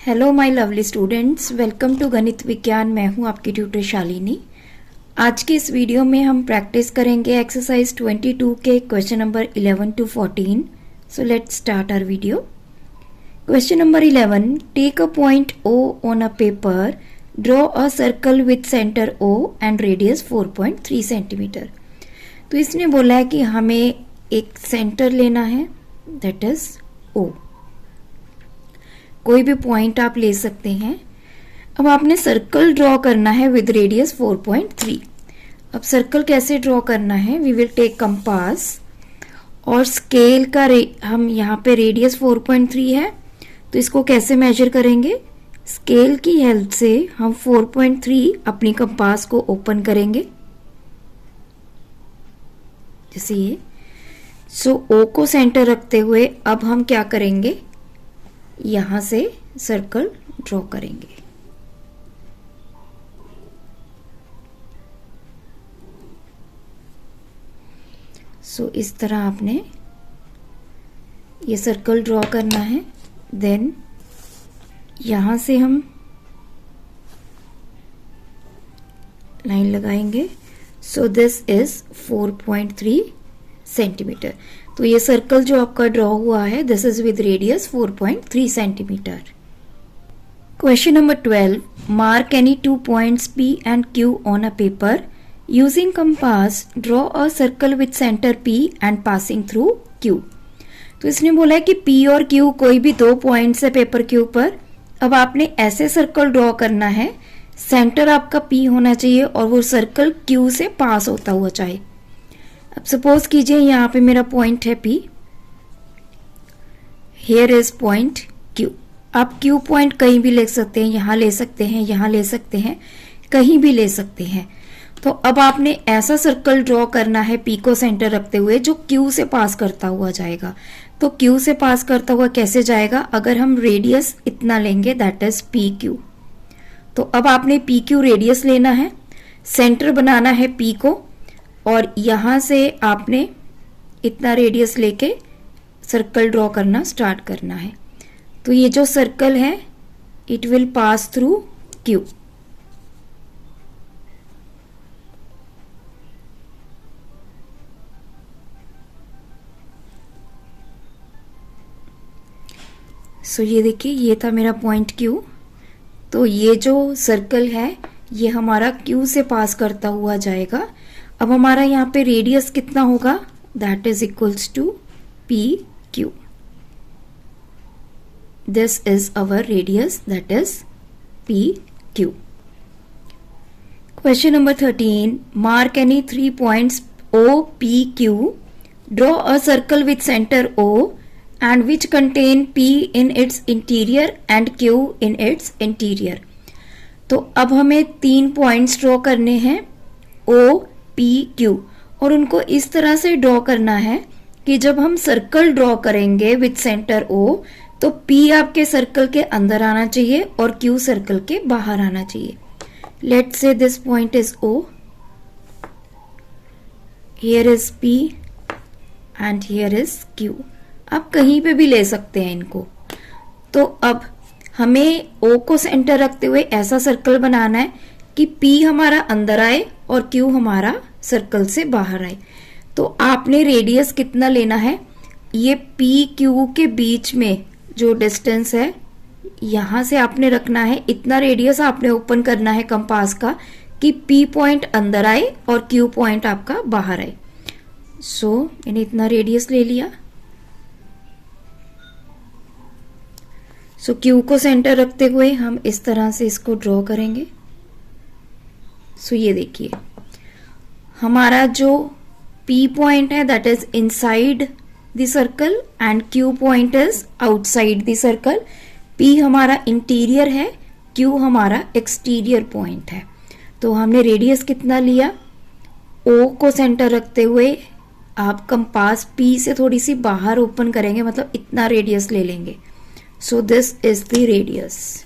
Hello my lovely students, welcome to Ganit Vigyan. मैं हूं आपकी ट्यूटर शालिनी। आज के इस वीडियो में हम प्रैक्टिस करेंगे एक्सरसाइज 22 के question number 11 to 14। So let's start our video. Question number 11, take a point O on a paper, draw a circle with centre O and radius 4.3 centimetre. तो इसने बोला है कि हमें एक सेंटर लेना है, दैट इज O। कोई भी पॉइंट आप ले सकते हैं। अब आपने सर्कल ड्रॉ करना है विद रेडियस 4.3। अब सर्कल कैसे ड्रॉ करना है? वी विल टेक कंपास और स्केल का हम यहाँ पे रेडियस 4.3 है, तो इसको कैसे मेजर करेंगे? स्केल की हेल्प से हम 4.3 अपनी कंपास को ओपन करेंगे, जैसे ये। सो O को सेंटर रखते हुए अब हम क्या करेंगे? यहां से सर्कल ड्रॉ करेंगे। सो इस तरह आपने ये सर्कल ड्रॉ करना है। देन यहां से हम लाइन लगाएंगे। सो दिस इज 4.3 सेंटीमीटर। तो ये सर्कल जो आपका ड्रॉ हुआ है, this is with radius 4.3 centimetre. Question number 12, mark any 2 points P and Q on a paper, using compass draw a circle with centre P and passing through Q। तो इसने बोला है कि P और Q कोई भी 2 पॉइंट्स है paper के ऊपर। अब आपने ऐसे सर्कल ड्रॉ करना है, सेंटर आपका P होना चाहिए और वो सर्कल Q से पास होता हुआ चाहे। अब सपोज कीजिए यहाँ पे मेरा पॉइंट है P, here is point Q। आप Q पॉइंट कहीं भी ले सकते हैं, यहाँ ले सकते हैं, यहाँ ले सकते हैं, कहीं भी ले सकते हैं। तो अब आपने ऐसा सर्कल ड्रॉ करना है P को सेंटर रखते हुए जो Q से पास करता हुआ जाएगा। तो Q से पास करता हुआ कैसे जाएगा? अगर हम रेडियस इतना लेंगे, दैट इज PQ। तो अब आपने PQ रेडियस लेना है, सेंटर बनाना है P को, और यहां से आपने इतना रेडियस लेके सर्कल ड्रॉ करना स्टार्ट करना है। तो ये जो सर्कल है, it will pass through Q। सो ये देखिए, ये था मेरा पॉइंट Q। तो ये जो सर्कल है, ये हमारा Q से पास करता हुआ जाएगा। अब हमारा यहाँ पे रेडियस कितना होगा? That is equals to PQ। This is our radius, that is PQ। Question number 13, mark any 3 points O, P, Q, draw a circle with centre O and which contain P in its interior and Q in its interior। तो अब हमें 3 points draw करने हैं O, P, Q, और उनको इस तरह से ड्रॉ करना है कि जब हम सर्कल ड्रॉ करेंगे विथ सेंटर O, तो P आपके सर्कल के अंदर आना चाहिए और Q सर्कल के बाहर आना चाहिए। Let's say this point is O, here is P and here is Q। आप कहीं पे भी ले सकते हैं इनको। तो अब हमें O को सेंटर रखते हुए ऐसा सर्कल बनाना है कि P हमारा अंदर आए और Q हमारा सर्कल से बाहर आए। तो आपने रेडियस कितना लेना है? ये P Q के बीच में जो डिस्टेंस है, यहां से आपने रखना है। इतना रेडियस आपने ओपन करना है कंपास का कि P पॉइंट अंदर आए और Q पॉइंट आपका बाहर आए। सो मैंने इतना रेडियस ले लिया। सो Q को सेंटर रखते हुए हम इस तरह से इसको ड्रॉ करेंगे। सो ये देखिए, हमारा जो P पॉइंट है that is inside the circle and Q point is outside the circle. P हमारा इंटीरियर है, Q हमारा एक्सटीरियर पॉइंट है। तो हमने रेडियस कितना लिया? O को सेंटर रखते हुए आप कंपास P से थोड़ी सी बाहर ओपन करेंगे, मतलब इतना रेडियस ले लेंगे। So this is the radius.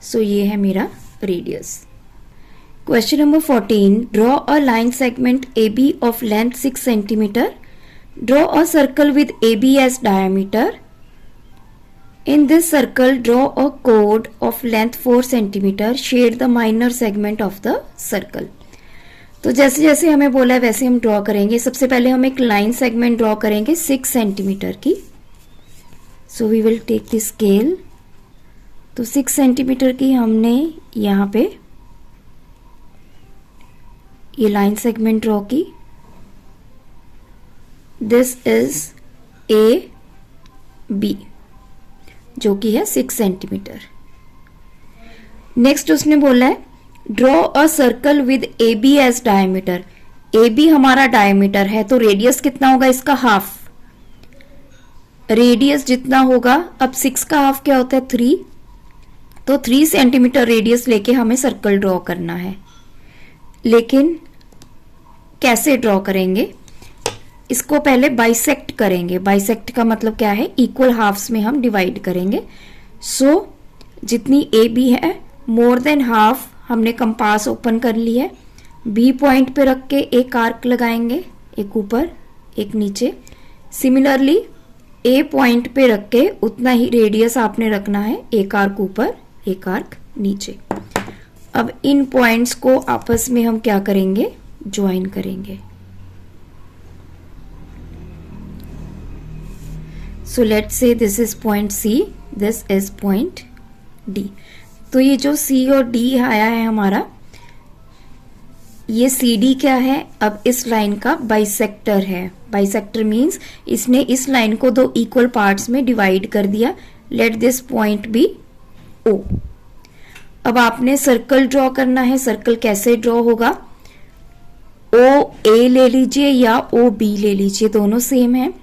So ये है मेरा radius. Question number 14, draw a line segment AB of length 6 centimetre draw a circle with AB as diameter. In this circle, draw a chord of length 4 cm. Shade the minor segment of the circle. तो जैसे जैसे हमें बोला है वैसे हम draw करेंगे. सबसे पहले हम एक लाइन सेगमेंट ड्रॉ करेंगे 6 सेंटीमीटर की. So we will take the scale. तो 6 सेंटीमीटर की हमने यहाँ पे ये लाइन सेगमेंट ड्रॉ की. दिस इज AB जो कि है 6 सेंटीमीटर. नेक्स्ट उसने बोला है draw a circle with AB as diameter. AB हमारा डायमीटर है तो रेडियस कितना होगा इसका हाफ. रेडियस जितना होगा, अब 6 का हाफ क्या होता है 3, तो 3 सेंटीमीटर रेडियस लेके हमें सर्कल ड्रॉ करना है. लेकिन कैसे ड्रॉ करेंगे, इसको पहले बाइसेक्ट करेंगे. बाइसेक्ट का मतलब क्या है, इक्वल हाफ्स में हम डिवाइड करेंगे. सो जितनी AB है मोर देन हाफ हमने कंपास ओपन कर ली है. B पॉइंट पे रख के एक आर्क लगाएंगे, एक ऊपर एक नीचे. सिमिलरली A पॉइंट पे रख के उतना ही रेडियस आपने रखना है, एक आर्क ऊपर एक आर्क नीचे. अब इन पॉइंट्स को आपस में हम क्या करेंगे, ज्वाइन करेंगे. So let's say this is point C, this is point D. तो ये जो C और D आया है हमारा, ये CD क्या है, अब इस लाइन का बाइसेक्टर है. बाइसेक्टर मीन्स इसने इस लाइन को दो इक्वल पार्ट्स में डिवाइड कर दिया. Let this point be O. अब आपने सर्कल ड्रॉ करना है. सर्कल कैसे ड्रॉ होगा, OA ले लीजिए या OB ले लीजिए, दोनों सेम है.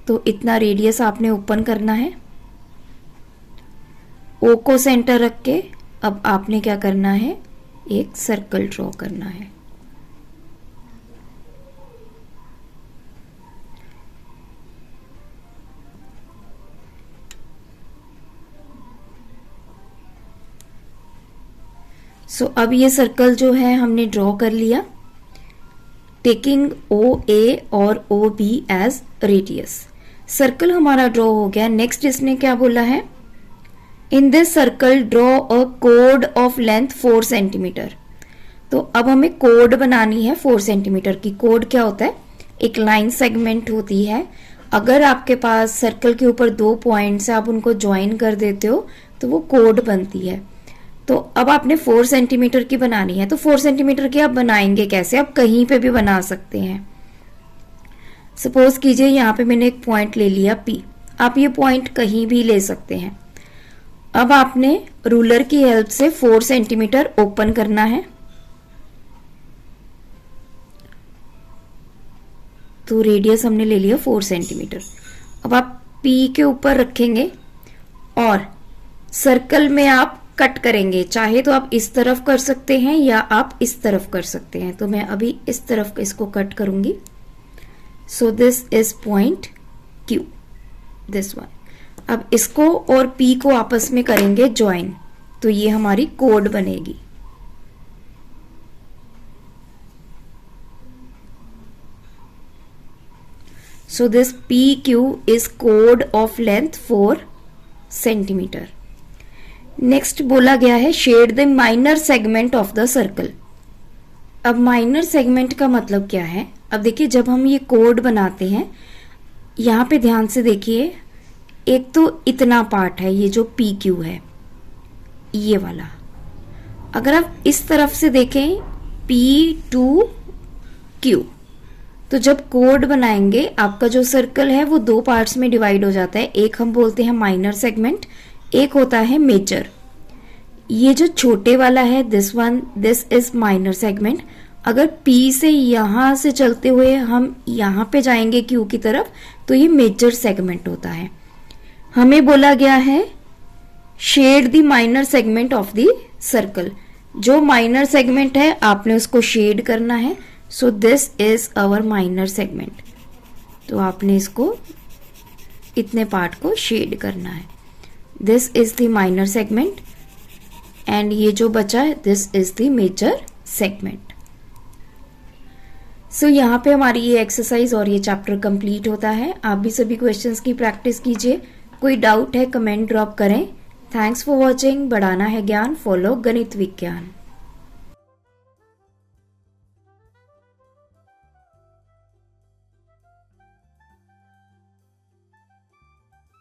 तो इतना रेडियस आपने ओपन करना है. O को सेंटर रख के अब आपने क्या करना है, एक सर्कल ड्रॉ करना है. सो अब ये सर्कल जो है हमने ड्रॉ कर लिया, टेकिंग OA और OB एज रेडियस. सर्कल हमारा ड्रॉ हो गया. नेक्स्ट इसने क्या बोला है, in this circle draw a code of length 4 centimetre. तो अब हमें कोड बनानी है 4 सेंटीमीटर की. कोड क्या होता है, एक लाइन सेगमेंट होती है. अगर आपके पास सर्कल के ऊपर 2 पॉइंट्स है, आप उनको ज्वाइन कर देते हो तो वो कोड बनती है. तो अब आपने 4 सेंटीमीटर की बनानी है. तो 4 सेंटीमीटर की आप बनाएंगे कैसे, आप कहीं पे भी बना सकते हैं. सपोज कीजिए यहाँ पे मैंने एक पॉइंट ले लिया P. आप ये पॉइंट कहीं भी ले सकते हैं. अब आपने रूलर की हेल्प से 4 सेंटीमीटर ओपन करना है. तो रेडियस हमने ले लिया 4 सेंटीमीटर. अब आप P के ऊपर रखेंगे और सर्कल में आप कट करेंगे. चाहे तो आप इस तरफ कर सकते हैं या आप इस तरफ कर सकते हैं. तो मैं अभी इस तरफ इसको कट करूंगी. सो this is point Q, this one. अब इसको और P को आपस में करेंगे ज्वाइन. तो ये हमारी कोड बनेगी. सो दिस PQ इज कोड ऑफ लेंथ 4 सेंटीमीटर. नेक्स्ट बोला गया है shade the minor segment of the circle. अब माइनर सेगमेंट का मतलब क्या है, अब देखिए जब हम ये कोड बनाते हैं, यहाँ पे ध्यान से देखिए, एक तो इतना पार्ट है ये जो PQ है, ये वाला. अगर आप इस तरफ से देखें P2Q, तो जब कोड बनाएंगे आपका जो सर्कल है वो 2 पार्ट्स में डिवाइड हो जाता है. एक हम बोलते हैं माइनर सेगमेंट, एक होता है मेजर. ये जो छोटे वाला है this one, this is minor segment. अगर P से यहां से चलते हुए हम यहां पे जाएंगे Q की तरफ, तो ये मेजर सेगमेंट होता है. हमें बोला गया है shade the minor segment of the circle. जो माइनर सेगमेंट है आपने उसको शेड करना है. So this is our minor segment. तो आपने इसको इतने पार्ट को शेड करना है. This is the minor segment and ये जो बचा है this is the major segment. So यहाँ पे हमारी ये एक्सरसाइज और ये चैप्टर कंप्लीट होता है। आप भी सभी क्वेश्चंस की प्रैक्टिस कीजिए। कोई डाउट है कमेंट ड्रॉप करें। Thanks for watching. बढ़ाना है ज्ञान, फॉलो गणित विज्ञान।